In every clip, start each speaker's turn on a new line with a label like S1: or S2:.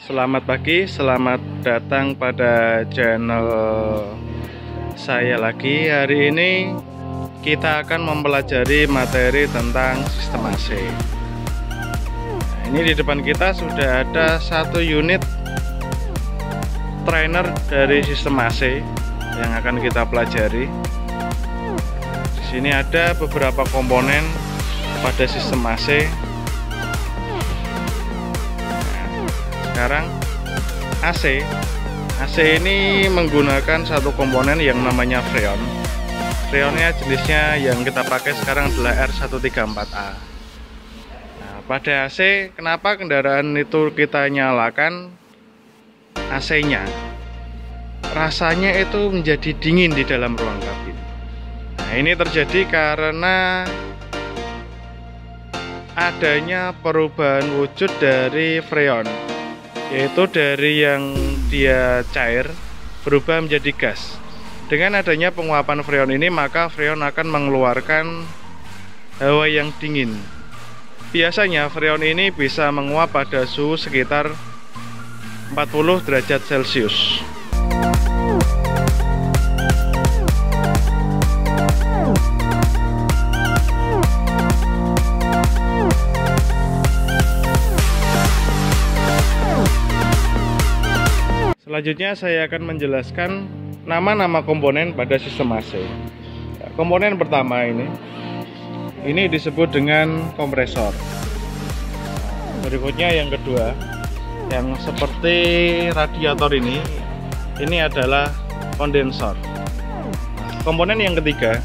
S1: Selamat pagi, selamat datang pada channel saya lagi. Hari ini kita akan mempelajari materi tentang sistem AC. Nah, ini di depan kita sudah ada satu unit trainer dari sistem AC yang akan kita pelajari. Di sini ada beberapa komponen pada sistem AC. Sekarang AC ini menggunakan satu komponen yang namanya freon. Freonnya jenisnya yang kita pakai sekarang adalah R134A. Nah, pada AC, kenapa kendaraan itu kita nyalakan AC-nya? Rasanya itu menjadi dingin di dalam ruang kabin. Nah, ini terjadi karena adanya perubahan wujud dari freon, yaitu dari yang dia cair berubah menjadi gas. Dengan adanya penguapan freon ini, maka freon akan mengeluarkan hawa yang dingin. Biasanya freon ini bisa menguap pada suhu sekitar 40 derajat Celcius. Selanjutnya saya akan menjelaskan nama-nama komponen pada sistem AC. Komponen pertama ini disebut dengan kompresor. Berikutnya yang kedua, yang seperti radiator ini adalah kondensor. Komponen yang ketiga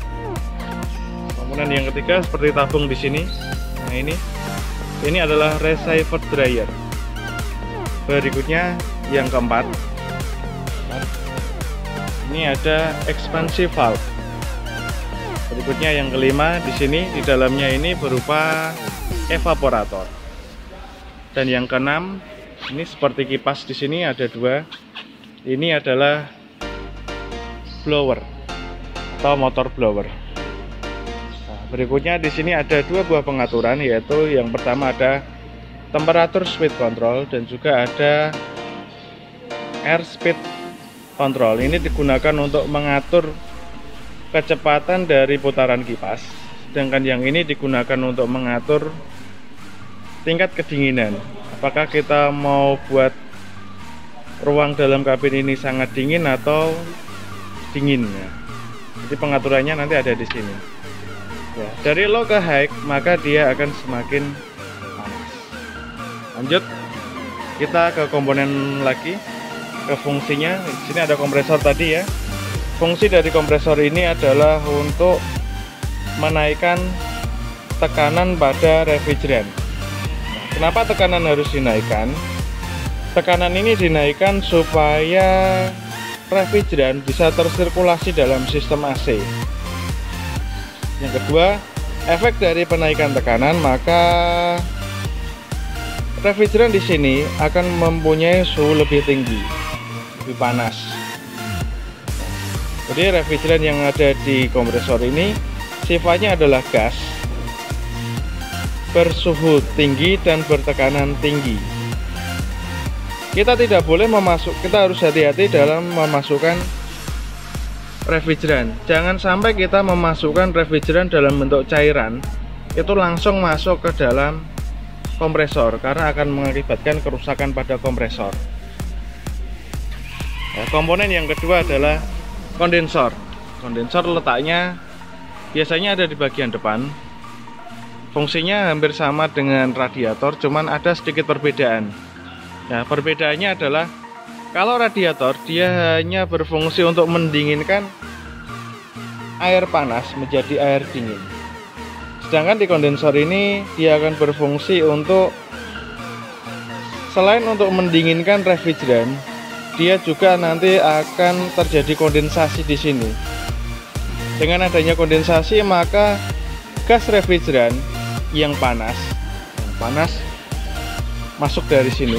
S1: seperti tabung di sini. Nah, ini adalah receiver dryer. Berikutnya yang keempat, ini ada expansion valve. Berikutnya yang kelima, di sini di dalamnya ini berupa evaporator. Dan yang keenam, ini seperti kipas di sini ada dua. Ini adalah blower atau motor blower. Nah, berikutnya di sini ada dua buah pengaturan, yaitu yang pertama ada temperatur speed control dan juga ada air speed control. Ini digunakan untuk mengatur kecepatan dari putaran kipas, sedangkan yang ini digunakan untuk mengatur tingkat kedinginan. Apakah kita mau buat ruang dalam kabin ini sangat dingin atau dingin ya. Jadi pengaturannya nanti ada di sini ya. Dari low ke high maka dia akan semakin panas. Lanjut kita ke komponen lagi, ke fungsinya. Di sini ada kompresor tadi ya. Fungsi dari kompresor ini adalah untuk menaikkan tekanan pada refrigeran. Kenapa tekanan harus dinaikkan? Tekanan ini dinaikkan supaya refrigeran bisa tersirkulasi dalam sistem AC. Yang kedua, efek dari penaikan tekanan, maka refrigeran di sini akan mempunyai suhu lebih tinggi, lebih panas. Jadi refrigeran yang ada di kompresor ini sifatnya adalah gas bersuhu tinggi dan bertekanan tinggi. Kita harus hati-hati dalam memasukkan refrigeran. Jangan sampai kita memasukkan refrigeran dalam bentuk cairan itu langsung masuk ke dalam kompresor, karena akan mengakibatkan kerusakan pada kompresor. Nah, komponen yang kedua adalah kondensor. Kondensor letaknya biasanya ada di bagian depan. Fungsinya hampir sama dengan radiator, cuman ada sedikit perbedaan. Nah, perbedaannya adalah kalau radiator dia hanya berfungsi untuk mendinginkan air panas menjadi air dingin. Sedangkan di kondensor ini dia akan berfungsi untuk selain untuk mendinginkan refrigeran, dia juga nanti akan terjadi kondensasi di sini. Dengan adanya kondensasi, maka gas refrigeran yang panas masuk dari sini.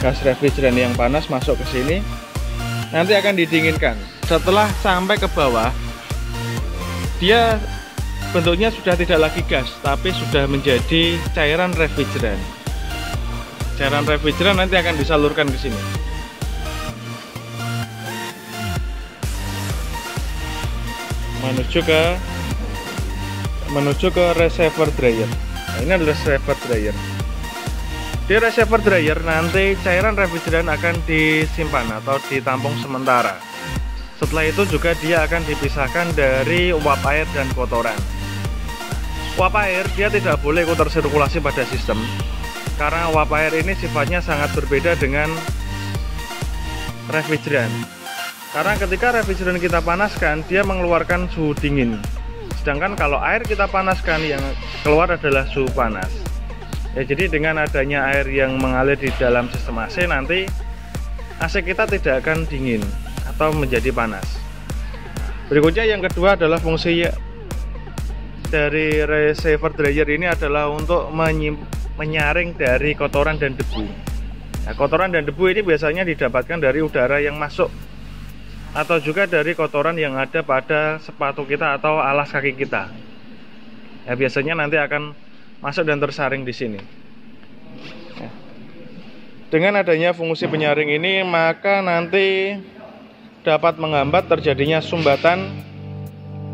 S1: Gas refrigeran yang panas masuk ke sini, nanti akan didinginkan. Setelah sampai ke bawah, dia bentuknya sudah tidak lagi gas, tapi sudah menjadi cairan refrigeran. cairan refrigeran nanti akan disalurkan ke sini. Menuju ke reservoir dryer. Nah, ini adalah reservoir dryer. Di reservoir dryer nanti cairan refrigeran akan disimpan atau ditampung sementara. Setelah itu juga dia akan dipisahkan dari uap air dan kotoran. Uap air dia tidak boleh ikut tersirkulasi pada sistem, karena uap air ini sifatnya sangat berbeda dengan refrigeran. Karena ketika refrigeran kita panaskan, dia mengeluarkan suhu dingin. Sedangkan kalau air kita panaskan, yang keluar adalah suhu panas. Ya, jadi dengan adanya air yang mengalir di dalam sistem AC, nanti AC kita tidak akan dingin atau menjadi panas. Berikutnya yang kedua adalah fungsi dari reservoir dryer ini adalah untuk menyaring dari kotoran dan debu. Nah, kotoran dan debu ini biasanya didapatkan dari udara yang masuk atau juga dari kotoran yang ada pada sepatu kita atau alas kaki kita. Ya, biasanya nanti akan masuk dan tersaring di sini. Ya. Dengan adanya fungsi penyaring ini, maka nanti dapat menghambat terjadinya sumbatan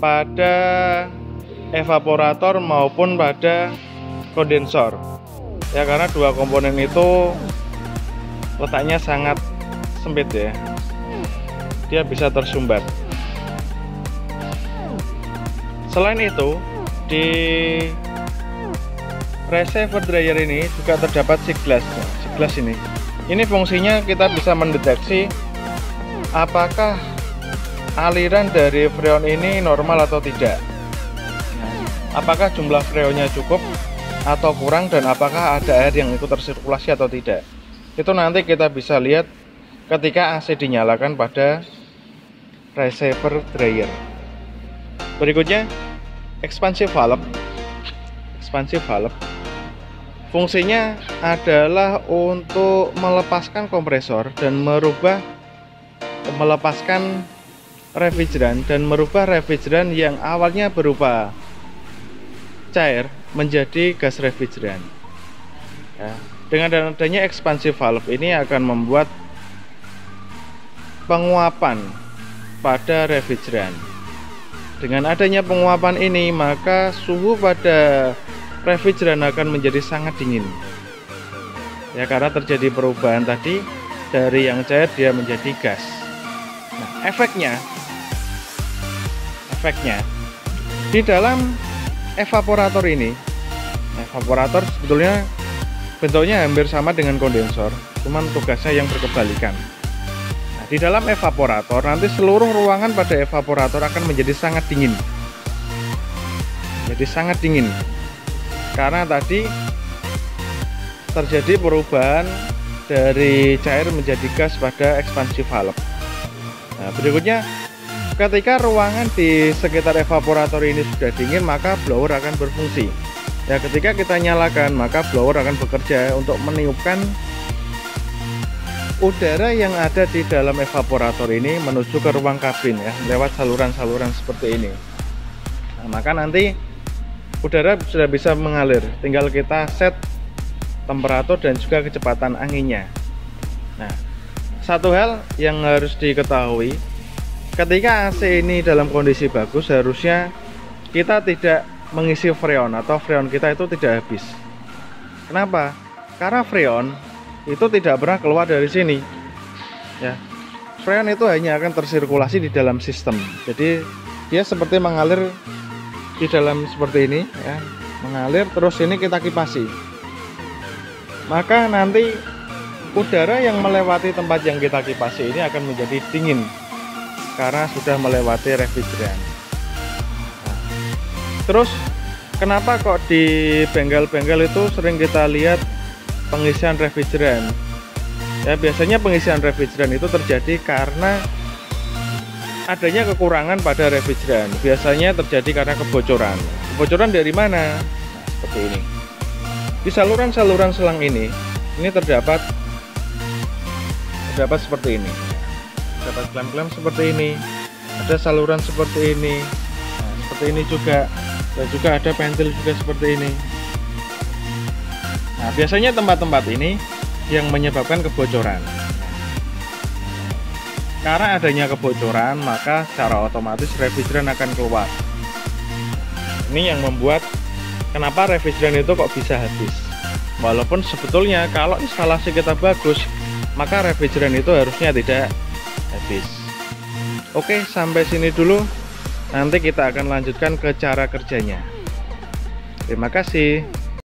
S1: pada evaporator maupun pada kondensor. Ya, karena dua komponen itu letaknya sangat sempit ya. Dia bisa tersumbat. Selain itu, di reservoir dryer ini juga terdapat siglas ini. Ini fungsinya kita bisa mendeteksi apakah aliran dari freon ini normal atau tidak. Apakah jumlah freonnya cukup atau kurang, dan apakah ada air yang ikut tersirkulasi atau tidak. Itu nanti kita bisa lihat ketika AC dinyalakan pada reservoir dryer. Berikutnya, expansive valve. Fungsinya adalah untuk melepaskan kompresor dan melepaskan refrigeran dan merubah refrigeran yang awalnya berupa cair menjadi gas refrigeran. Ya, dengan adanya expansive valve ini akan membuat penguapan pada refrigeran. Dengan adanya penguapan ini, maka suhu pada refrigeran akan menjadi sangat dingin. Ya, karena terjadi perubahan tadi dari yang cair dia menjadi gas. Nah, efeknya di dalam evaporator ini, evaporator sebetulnya bentuknya hampir sama dengan kondensor, cuman tugasnya yang berkebalikan. Nah, di dalam evaporator nanti seluruh ruangan pada evaporator akan menjadi sangat dingin. Jadi sangat dingin. Karena tadi terjadi perubahan dari cair menjadi gas pada expansive valve. Nah, berikutnya, ketika ruangan di sekitar evaporator ini sudah dingin, maka blower akan berfungsi. Ya, ketika kita nyalakan, maka blower akan bekerja untuk meniupkan udara yang ada di dalam evaporator ini menuju ke ruang kabin ya, lewat saluran-saluran seperti ini. Nah, maka nanti udara sudah bisa mengalir, tinggal kita set temperatur dan juga kecepatan anginnya. Nah, satu hal yang harus diketahui, ketika AC ini dalam kondisi bagus, harusnya kita tidak mengisi freon atau freon kita itu tidak habis. Kenapa? Karena freon itu tidak pernah keluar dari sini. Ya, freon itu hanya akan tersirkulasi di dalam sistem. Jadi dia seperti mengalir di dalam seperti ini, ya, mengalir terus ini kita kipasi. Maka nanti udara yang melewati tempat yang kita kipasi ini akan menjadi dingin karena sudah melewati refrigeran. Nah, terus kenapa kok di bengkel-bengkel itu sering kita lihat pengisian refrigeran? Ya, biasanya pengisian refrigeran itu terjadi karena adanya kekurangan pada refrigeran. Biasanya terjadi karena kebocoran. Kebocoran dari mana? Nah, seperti ini. Di saluran-saluran selang ini terdapat seperti ini. Dapat klem-klem seperti ini, ada saluran seperti ini, nah, seperti ini juga, dan juga ada pentil juga seperti ini. Nah, biasanya tempat-tempat ini yang menyebabkan kebocoran. Karena adanya kebocoran, maka secara otomatis refrigeran akan keluar. Ini yang membuat kenapa refrigeran itu kok bisa habis. Walaupun sebetulnya kalau instalasi kita bagus, maka refrigeran itu harusnya tidak habis. Oke, sampai sini dulu. Nanti kita akan lanjutkan ke cara kerjanya. Terima kasih.